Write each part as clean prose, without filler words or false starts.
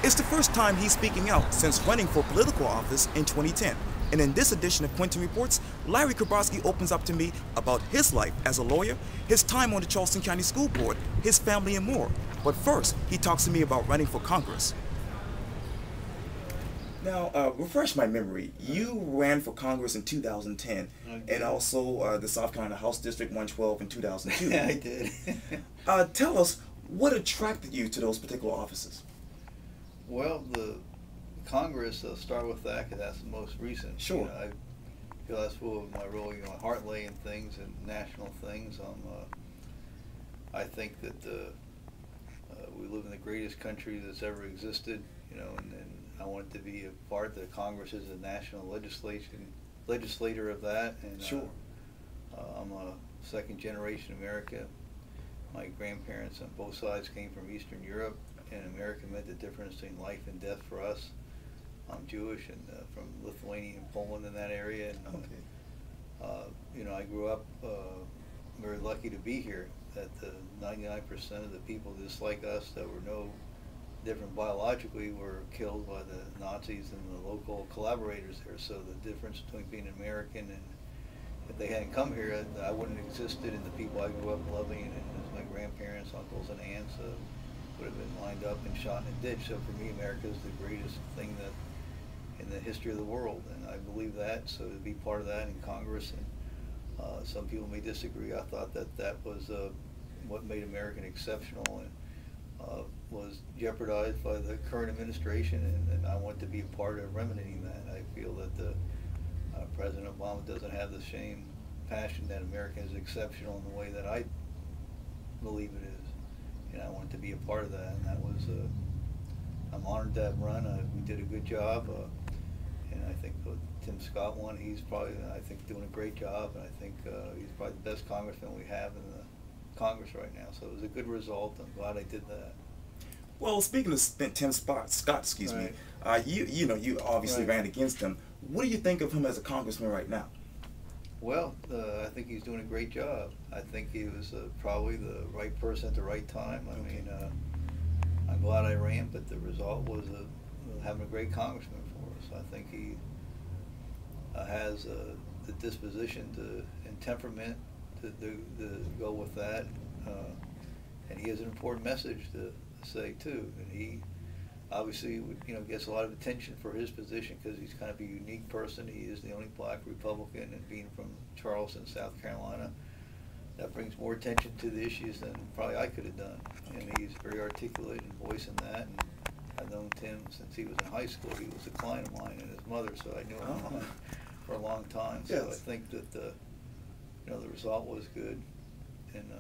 It's the first time he's speaking out since running for political office in 2010. And in this edition of Quintin Reports, Larry Kobrovsky opens up to me about his life as a lawyer, his time on the Charleston County School Board, his family, and more. But first, he talks to me about running for Congress. Now, refresh my memory. You ran for Congress in 2010, and also the South Carolina House District 112 in 2002. I did. Tell us, what attracted you to those particular offices? Well, the Congress, start with that because that's the most recent. Sure. You know, I feel that's full of my really heart laying things and national things. I think that we live in the greatest country that's ever existed, you know, and I wanted to be a part that Congress is a national legislator of that. And sure. I'm a second generation American. My grandparents on both sides came from Eastern Europe, and America meant the difference between life and death for us. I'm Jewish and from Lithuania and Poland in that area. And, you know, I grew up very lucky to be here. That 99% of the people just like us that were no different biologically were killed by the Nazis and the local collaborators there. So the difference between being American and if they hadn't come here, I wouldn't have existed, and the people I grew up loving and my grandparents, uncles, and aunts would have been lined up and shot in a ditch. So for me, America is the greatest thing that in the history of the world, and I believe that. So to be part of that in Congress, and some people may disagree, I thought that was what made America exceptional and was jeopardized by the current administration, and I want to be a part of remedying that. I feel that President Obama doesn't have the same passion that America is exceptional in the way that I believe it is, and I want to be a part of that. And that was I'm honored to have run. We did a good job, and I think Tim Scott won. He's probably, I think, doing a great job, and I think he's probably the best congressman we have in the Congress right now. So it was a good result. I'm glad I did that. Well, speaking of Tim Scott, excuse me, you know, you obviously ran against him. What do you think of him as a congressman right now? Well, I think he's doing a great job. I think he was probably the right person at the right time. I mean, I'm glad I ran, but the result was having a great congressman for us. I think he has the disposition and temperament to go with that, and he has an important message to say too. And he obviously, gets a lot of attention for his position because he's kind of a unique person. He is the only black Republican, and being from Charleston, South Carolina, that brings more attention to the issues than probably I could have done. And he's very articulate in voicing that. And I've known Tim since he was in high school. He was a client of mine and his mother, so I knew him for a long time. So I think that the result was good, and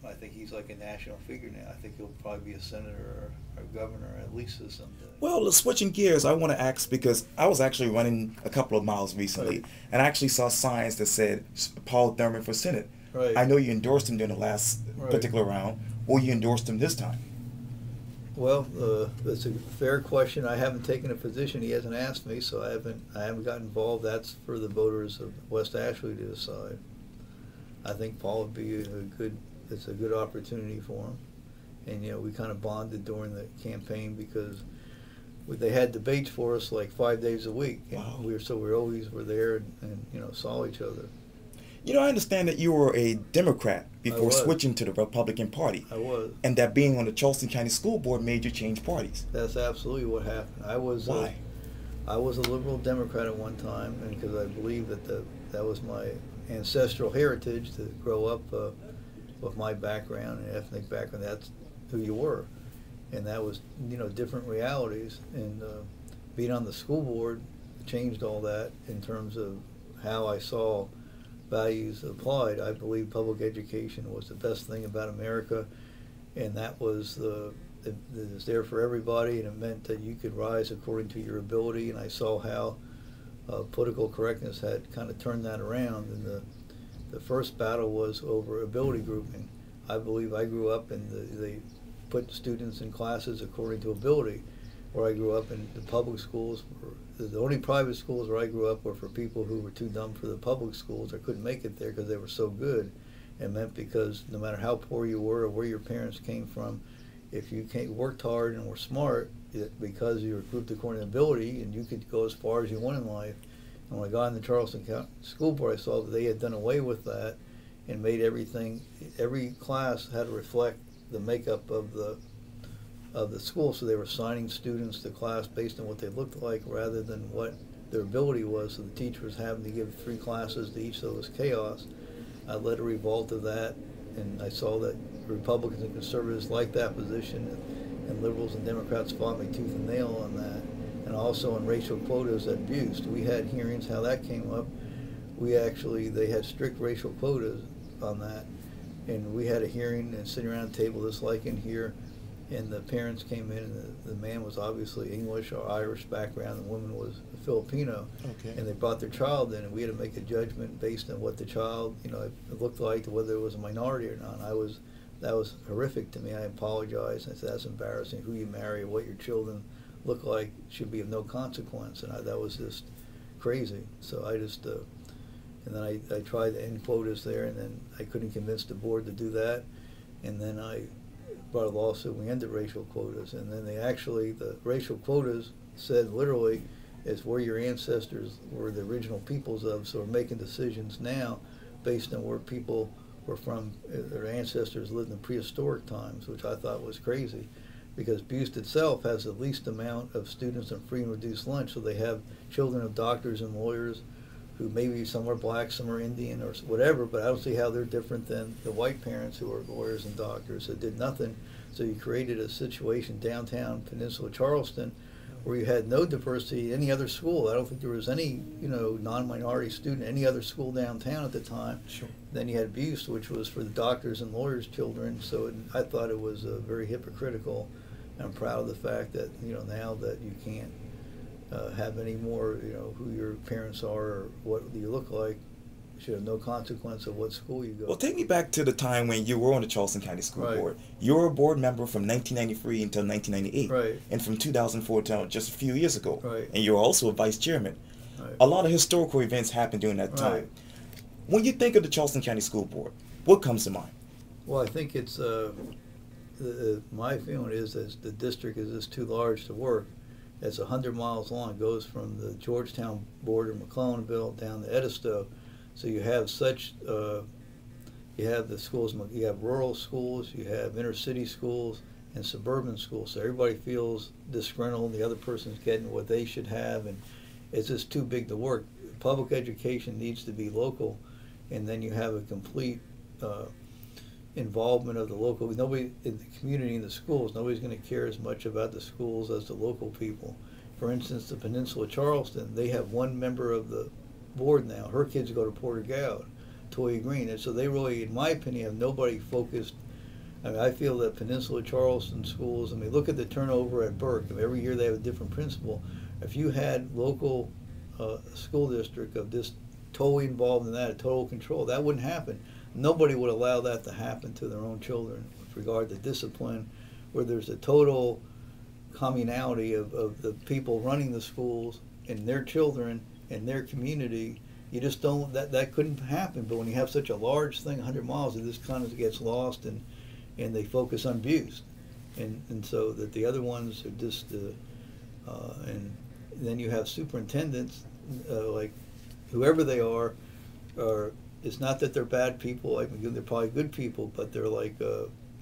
I think he's like a national figure now. I think he'll probably be a senator or governor at least someday. Well, switching gears, I want to ask, because I was actually running a couple of miles recently, and I actually saw signs that said Paul Thurman for Senate. I know you endorsed him during the last particular round. Will you endorse him this time? Well, that's a fair question. I haven't taken a position. He hasn't asked me, so I haven't gotten involved. That's for the voters of West Ashley to decide. I think Paul would be it's a good opportunity for him. And we kind of bonded during the campaign because they had debates for us like 5 days a week. And we always were there and saw each other. I understand that you were a Democrat before switching to the Republican Party. I was. And that being on the Charleston County School Board made you change parties. That's absolutely what happened. Why? I was a liberal Democrat at one time, and because I believed that was my ancestral heritage to grow up with my background and ethnic background. That's who you were, and that was different realities. And being on the school board changed all that in terms of how I saw values applied. I believe public education was the best thing about America, and that was it was there for everybody, and it meant that you could rise according to your ability. And I saw how political correctness had kind of turned that around, and the first battle was over ability grouping. I believe I grew up and they put students in classes according to ability. Where I grew up in the public schools, the only private schools where I grew up were for people who were too dumb for the public schools or couldn't make it there because they were so good. It meant because no matter how poor you were or where your parents came from, if you worked hard and were smart, because you were grouped according to ability, and you could go as far as you want in life. And when I got in the Charleston County School Board, I saw that they had done away with that and made every class had to reflect the makeup of the school. So they were assigning students to class based on what they looked like rather than what their ability was. So the teacher was having to give 3 classes to each, so it was chaos. I led a revolt of that, and I saw that Republicans and conservatives liked that position, and liberals and Democrats fought me tooth and nail on that. And also on racial quotas at Buist. We had hearings how that came up. They had strict racial quotas on that, and we had a hearing and sitting around a table just like in here, and the parents came in, and the man was obviously English or Irish background, the woman was Filipino. Okay. And they brought their child in, and we had to make a judgment based on what the child, it looked like, whether it was a minority or not. That was horrific to me. I apologized. I said, that's embarrassing. Who you marry, what your children look like should be of no consequence. And that was just crazy. So I just, and then I tried to end quotas there, and then I couldn't convince the board to do that. And then I brought a lawsuit, we ended racial quotas. And then the racial quotas said literally, is where your ancestors were the original peoples of, so we're making decisions now based on where people were from, their ancestors lived in prehistoric times, which I thought was crazy, because Buist itself has the least amount of students on free and reduced lunch, so they have children of doctors and lawyers who maybe some are black, some are Indian or whatever, but I don't see how they're different than the white parents who are lawyers and doctors that did nothing. So you created a situation downtown Peninsula Charleston where you had no diversity in any other school. I don't think there was any, non-minority student in any other school downtown at the time. Sure. Then you had Buist, which was for the doctors and lawyers' children. So I thought it was very hypocritical. I'm proud of the fact that, now that you can't have any more, who your parents are or what you look like. You should have no consequence of what school you go. Well, take me back to the time when you were on the Charleston County School Right. Board. You were a board member from 1993 until 1998. Right. And from 2004 till just a few years ago. Right. And you were also a vice chairman. Right. A lot of historical events happened during that time. Right. When you think of the Charleston County School Board, what comes to mind? Well, I think it's, my feeling is that the district is just too large to work. It's 100 miles long. It goes from the Georgetown border, McClellanville, down to Edisto. So you have you have the schools, you have rural schools, you have inner city schools, and suburban schools. So everybody feels disgruntled, the other person's getting what they should have, and it's just too big to work. Public education needs to be local, and then you have a complete involvement of the local. Nobody in the community, in the schools, nobody's going to care as much about the schools as the local people. For instance, the Peninsula Charleston, they have one member of the board now. Her kids go to Porter Goud, Toya Green, and so they really, in my opinion, have nobody focused. I mean, I feel that Peninsula Charleston schools, look at the turnover at Burke. Every year they have a different principal. If you had local school district of just totally involved in that, total control, that wouldn't happen. Nobody would allow that to happen to their own children with regard to discipline, where there's a total communality of the people running the schools and their children and their community. You just don't, that couldn't happen. But when you have such a large thing, 100 miles, it just kind of gets lost, and they focus on Buist. And so that the other ones are just, and then you have superintendents, like whoever they are, it's not that they're bad people, they're probably good people, but they're like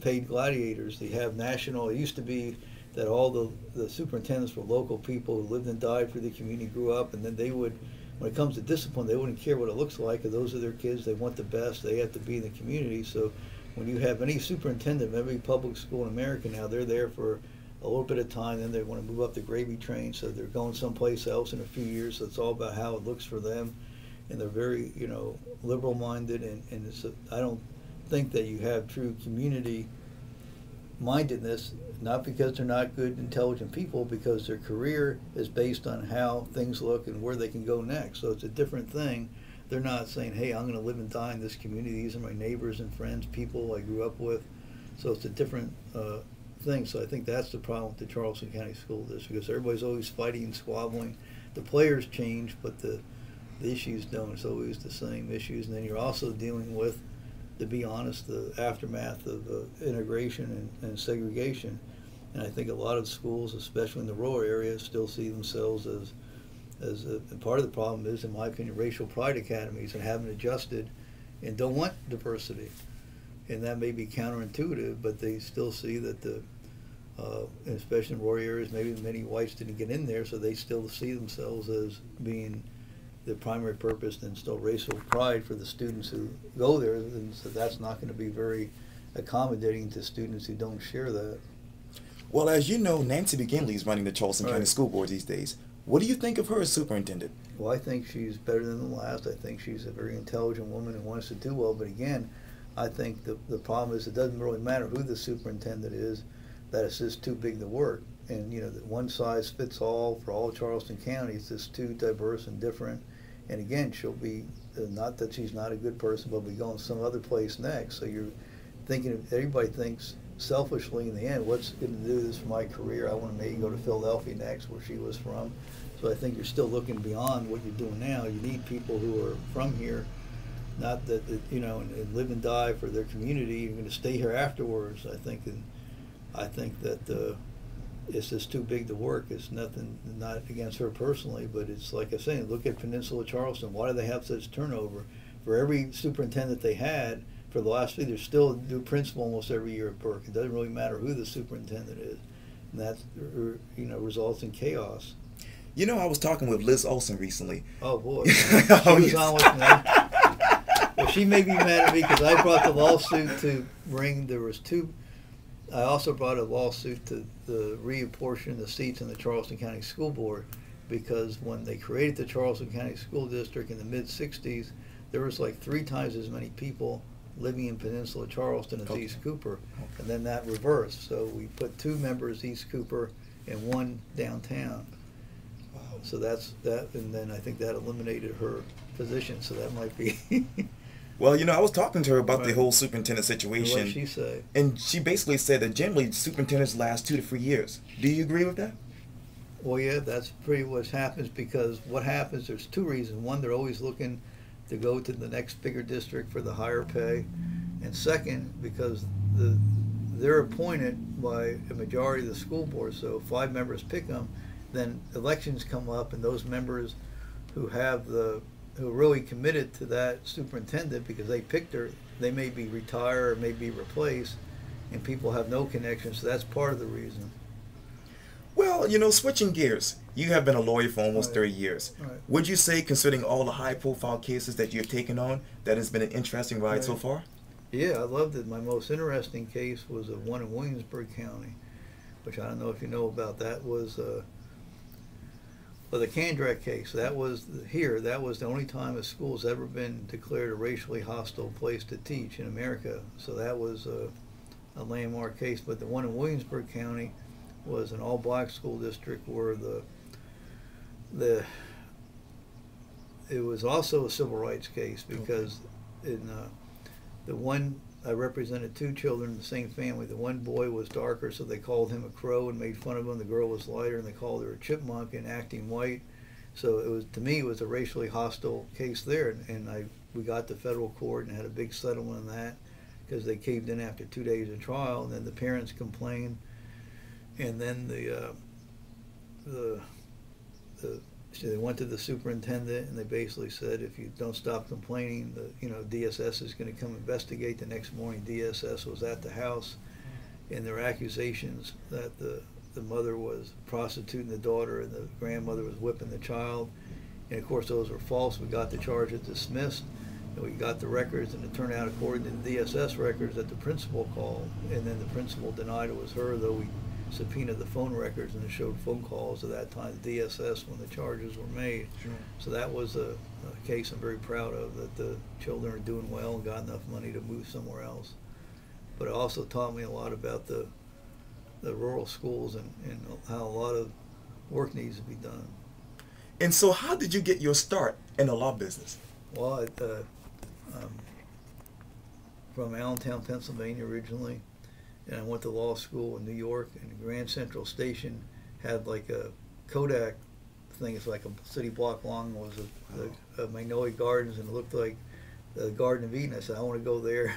paid gladiators. They have national, it used to be that all the superintendents were local people who lived and died for the community, grew up, and then they would, when it comes to discipline, they wouldn't care what it looks like, because those are their kids, they want the best, they have to be in the community. So when you have any superintendent of every public school in America now, they're there for a little bit of time, then they want to move up the gravy train, so they're going someplace else in a few years. So it's all about how it looks for them, and they're very, liberal-minded, and it's I don't think that you have true community mindedness, not because they're not good, intelligent people, because their career is based on how things look and where they can go next. So it's a different thing. They're not saying, hey, I'm going to live and die in this community. These are my neighbors and friends, people I grew up with. So it's a different thing. So I think that's the problem with the Charleston County School District, because everybody's always fighting and squabbling. The players change, but the issues don't. It's always the same issues. And then you're also dealing with to be honest, the aftermath of integration and segregation. And I think a lot of schools, especially in the rural areas, still see themselves as and part of the problem is, in my opinion, racial pride academies and haven't adjusted and don't want diversity. And that may be counterintuitive, but they still see that especially in rural areas, maybe many whites didn't get in there, so they still see themselves as being the primary purpose to instill racial pride for the students who go there, and so that's not going to be very accommodating to students who don't share that. Well, as you know, Nancy McGinley is running the Charleston County Right. School Board these days. What do you think of her as superintendent? Well, I think she's better than the last. I think she's a very intelligent woman who wants to do well, but again, I think the problem is it doesn't really matter who the superintendent is, that it's just too big to work. And, you know, that one size fits all for all Charleston County. It's just too diverse and different. And again, she'll be, not that she's not a good person, but be going some other place next. So you're thinking, everybody thinks selfishly in the end, what's going to do this for my career? I want to maybe go to Philadelphia next, where she was from. So I think you're still looking beyond what you're doing now. You need people who are from here, not that, you know, and live and die for their community. You're going to stay here afterwards. I think that it's just too big to work. It's nothing, not against her personally, but it's like I say, look at Peninsula Charleston. Why do they have such turnover? For every superintendent they had, for the last few, there's still a new principal almost every year at Burke. It doesn't really matter who the superintendent is, and that, you know, results in chaos. You know, I was talking with Liz Olson recently. Oh boy, she was on with me. Well, she may be mad at me because I brought the lawsuit to bring. There was two. I also brought a lawsuit to reapportion the seats in the Charleston County School Board, because when they created the Charleston County School District in the mid-'60s, there was like 3 times as many people living in Peninsula Charleston as East Cooper, and then that reversed. So we put 2 members East Cooper and 1 downtown. Wow. So that's that, and then I think that eliminated her position. So that might be. Well, you know, I was talking to her about the Right. whole superintendent situation. What did she say? And she basically said that generally superintendents last 2 to 3 years. Do you agree with that? Well, yeah, that's pretty what happens, because what happens, there's 2 reasons. One, they're always looking to go to the next bigger district for the higher pay. And second, because they're appointed by a majority of the school board, so 5 members pick them, then elections come up, and those members who really committed to that superintendent because they picked her, they may be retired or may be replaced, and people have no connection, so that's part of the reason. Well, you know, switching gears, you have been a lawyer for almost Right. 30 years. Right. Would you say, considering all the high-profile cases that you've taken on, that has been an interesting ride so Right. far? Yeah, I loved it. My most interesting case was one in Williamsburg County, which I don't know if you know about. That was the Kandrak case. That was the only time a school's ever been declared a racially hostile place to teach in America. So that was a landmark case. But the one in Williamsburg County was an all-black school district where it was also a civil rights case, because in the one, I represented 2 children in the same family. The one boy was darker, so they called him a crow and made fun of him. The girl was lighter, and they called her a chipmunk and acting white. So it was, to me, it was a racially hostile case there, and we got to federal court and had a big settlement on that, because they caved in after 2 days of trial, and then the parents complained, and then they went to the superintendent, and they basically said, if you don't stop complaining, DSS is going to come investigate. The next morning, DSS was at the house, and there were accusations that the mother was prostituting the daughter and the grandmother was whipping the child. And of course, those were false. We got the charges dismissed, and we got the records, and it turned out, according to the DSS records, that the principal called, and then the principal denied it was her, though we subpoenaed the phone records, and it showed phone calls at that time, the DSS, when the charges were made. Sure. So that was a case I'm very proud of, that the children are doing well and got enough money to move somewhere else. But it also taught me a lot about the rural schools and how a lot of work needs to be done. And so how did you get your start in the law business? Well, from Allentown, Pennsylvania originally, and I went to law school in New York, and Grand Central Station had like a Kodak thing. It's like a city block long. It was a Magnolia Gardens, and it looked like the Garden of Eden. I said, I want to go there.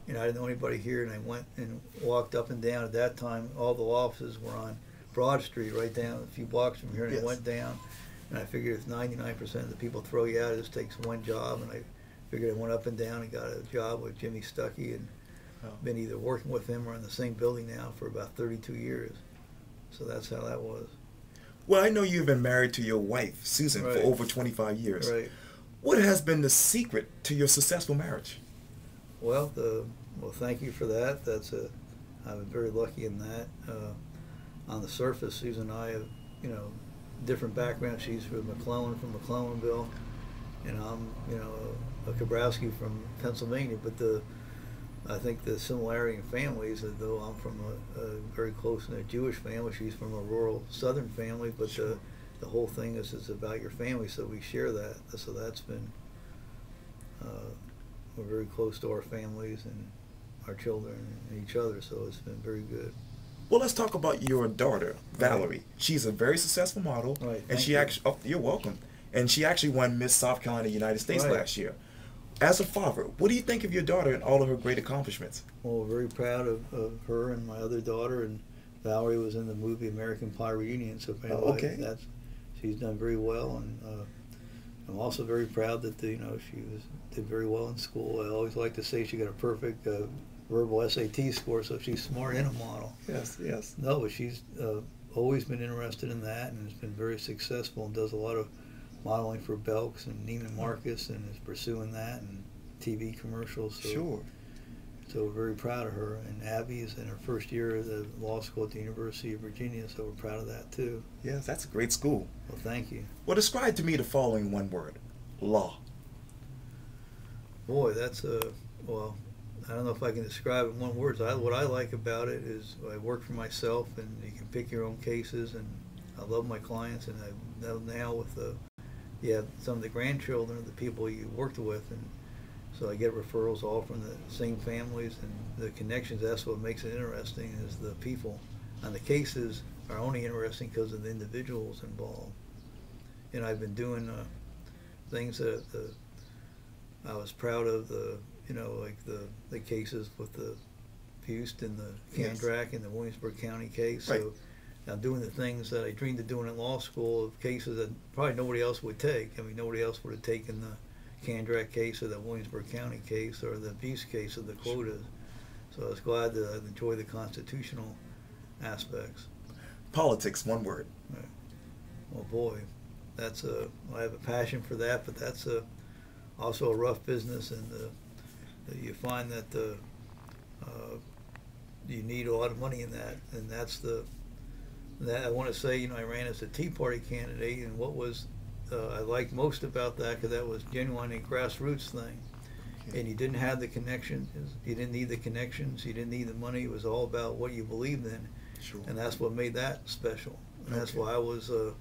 I didn't know anybody here, and I went and walked up and down. At that time, all the offices were on Broad Street, right down a few blocks from here, and I went down, and I figured if 99% of the people throw you out, it just takes one job, and I figured I went up and down and got a job with Jimmy Stuckey, and been either working with him or in the same building now for about 32 years. So that's how that was. Well, I know you've been married to your wife, Susan, for over 25 years. Right. What has been the secret to your successful marriage? Well, thank you for that. I've been very lucky in that. On the surface, Susan and I have, different backgrounds. She's from McClellanville, and I'm, a Kobrovsky from Pennsylvania. But I think the similarity in families, though I'm from a very close and a Jewish family, she's from a rural Southern family, but the whole thing is it's about your family, so we share that. So that's been, we're very close to our families and our children and each other, so it's been very good. Well, let's talk about your daughter, Valerie. Right. She's a very successful model, and she actually, you're welcome. And she actually won Miss South Carolina, United States last year. As a father, what do you think of your daughter and all of her great accomplishments? Well, we're very proud of her and my other daughter, and Valerie was in the movie American Pie Reunion, so she's done very well, and I'm also very proud that she did very well in school. I always like to say she got a perfect verbal SAT score, so she's smart and a model. Yes, yes. No, but she's always been interested in that and has been very successful and does a lot of modeling for Belks and Neiman Marcus and is pursuing that and TV commercials. So, sure. So we're very proud of her. And Abby is in her first year of the law school at the University of Virginia, so we're proud of that too. Yes, that's a great school. Well, thank you. Well, describe to me the following one word: law. Boy, that's well, I don't know if I can describe it in one word. What I like about it is I work for myself, and you can pick your own cases, and I love my clients, and I know now with you have some of the grandchildren of the people you worked with, and so I get referrals all from the same families and the connections. That's what makes it interesting, is the people. And the cases are only interesting because of the individuals involved. And I've been doing things that I was proud of, like the cases with the Houston, the Kandrack, and the Williamsburg County case. Right. So I'm doing the things that I dreamed of doing in law school, of cases that probably nobody else would take. I mean, nobody else would have taken the Kandrack case or the Williamsburg County case or the abuse case of the quotas. So I was glad to enjoy the constitutional aspects. Politics, one word. Right. Well, boy, I have a passion for that, but that's also a rough business, and you find that you need a lot of money in that, and that I want to say, I ran as a Tea Party candidate, and what was I liked most about that, because that was genuinely a grassroots thing. Okay. And you didn't have the connections, you didn't need the connections, you didn't need the money. It was all about what you believed in. Sure. And that's what made that special. And that's why I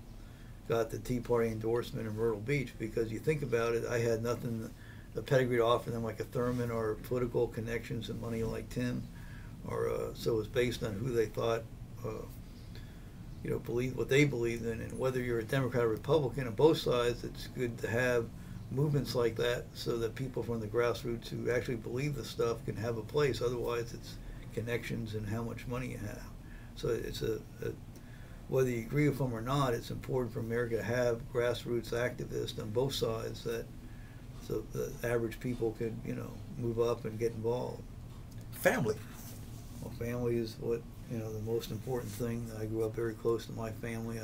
got the Tea Party endorsement in Myrtle Beach, because you think about it, I had nothing, a pedigree to offer them like a Thurman, or political connections and money like Tim, or so it was based on who they thought believe what they believed in. And whether you're a Democrat or Republican, on both sides, it's good to have movements like that, so that people from the grassroots who actually believe the stuff can have a place. Otherwise, it's connections and how much money you have. So it's whether you agree with them or not, it's important for America to have grassroots activists on both sides, so the average people could move up and get involved. Family. Well, family is what the most important thing. I grew up very close to my family.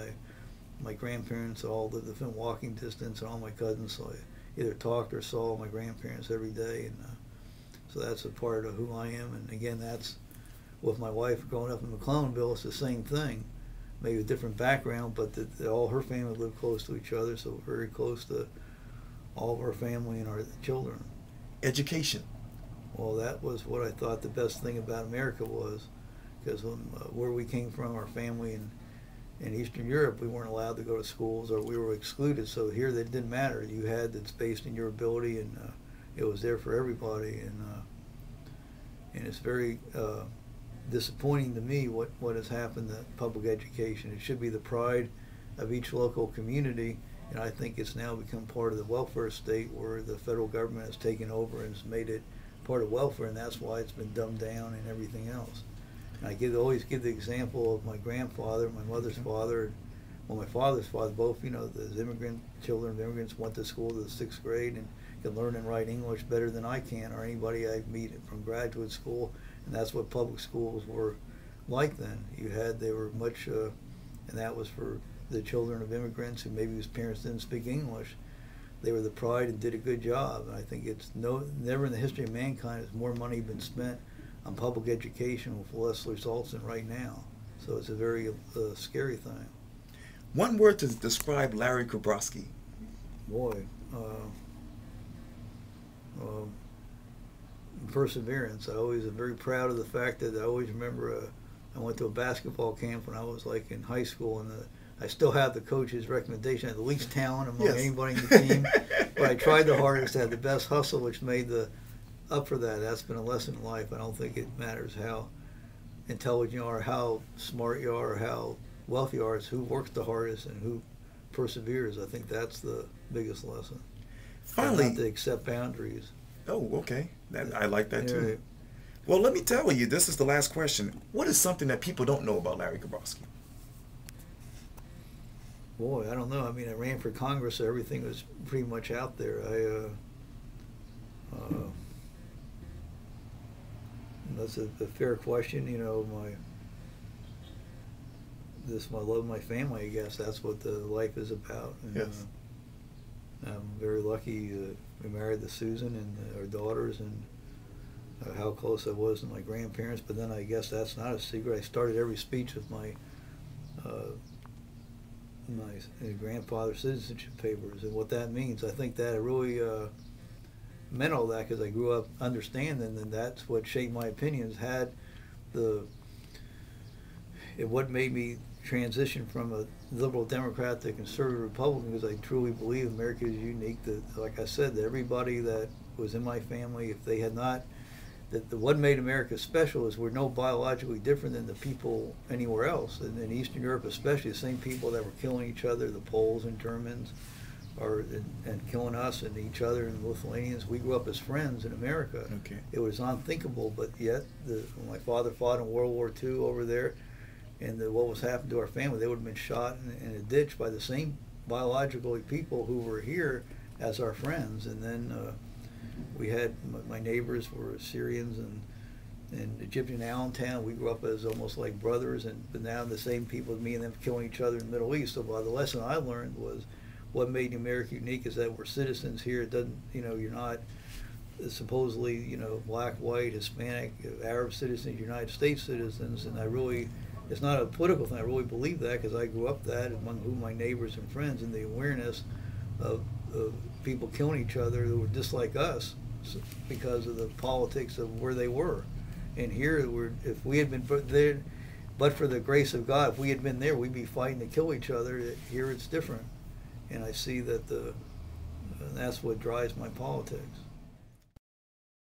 My grandparents all lived within walking distance, and all my cousins, so I either talked or saw my grandparents every day, and so that's a part of who I am. And again, that's with my wife growing up in McClellanville. It's the same thing, maybe a different background, but all her family lived close to each other, so we're very close to all of our family and our children. Education. Well, that was what I thought the best thing about America was, because where we came from, our family in Eastern Europe, we weren't allowed to go to schools, or we were excluded. So here that didn't matter. You had it's based in your ability, and it was there for everybody. And it's very disappointing to me what has happened to public education. It should be the pride of each local community, And I think it's now become part of the welfare state where the federal government has taken over and has made it part of welfare, and that's why it's been dumbed down and everything else. And I always give the example of my grandfather, my mother's father, well, my father's father, both, you know, the immigrant children of immigrants went to school to the 6th grade and can learn and write English better than I can or anybody I meet from graduate school, and that's what public schools were like then. They were much, and that was for the children of immigrants who maybe whose parents didn't speak English. They were the pride and did a good job. And I think it's never in the history of mankind has more money been spent on public education with less results than right now. So it's a very scary thing. One word to describe Larry Kobrovsky. Boy, perseverance. I always am very proud of the fact that I always remember I went to a basketball camp when I was like in high school, and I still have the coach's recommendation. I had the least talent among anybody in the team, but I tried the hardest, had the best hustle, which made up for that. That's been a lesson in life. I don't think it matters how intelligent you are, how smart you are, or how wealthy you are. It's who works the hardest and who perseveres. I think that's the biggest lesson. Finally, not to accept boundaries. Oh, okay. I like that too. Right. Well, let me tell you, this is the last question. What is something that people don't know about Larry Kobrovsky? Boy, I don't know. I mean, I ran for Congress, so everything was pretty much out there. That's a fair question. You know, my love of my family, I guess. That's what the life is about. And, yes. I'm very lucky to be married to Susan and our daughters, and how close I was to my grandparents. But then I guess that's not a secret. I started every speech with my grandfather's citizenship papers, and what that means. I think that really meant all that because I grew up understanding, and that's what shaped my opinions. What made me transition from a liberal Democrat to conservative Republican, because I truly believe America is unique. That, like I said, that everybody that was in my family, if they had not, that what made America special is we're no biologically different than the people anywhere else. And in Eastern Europe especially, the same people that were killing each other, the Poles and Germans, and killing us and each other, and the Lithuanians, we grew up as friends in America. Okay. It was unthinkable, but yet when my father fought in World War II over there, and what was happening to our family, they would have been shot in a ditch by the same biological people who were here as our friends. And then we had, my neighbors were Syrians and Egyptian in Allentown. We grew up as almost like brothers, but now the same people as me and them killing each other in the Middle East. So the lesson I learned was what made America unique is that we're citizens here. It doesn't, you're not supposedly, black, white, Hispanic, Arab citizens, United States citizens. And it's not a political thing. I really believe that because I grew up that among who my neighbors and friends, and the awareness of people killing each other who were just like us because of the politics of where they were. And here, if we had been put there, but for the grace of God, if we had been there, we'd be fighting to kill each other. Here it's different. And I see that that's what drives my politics.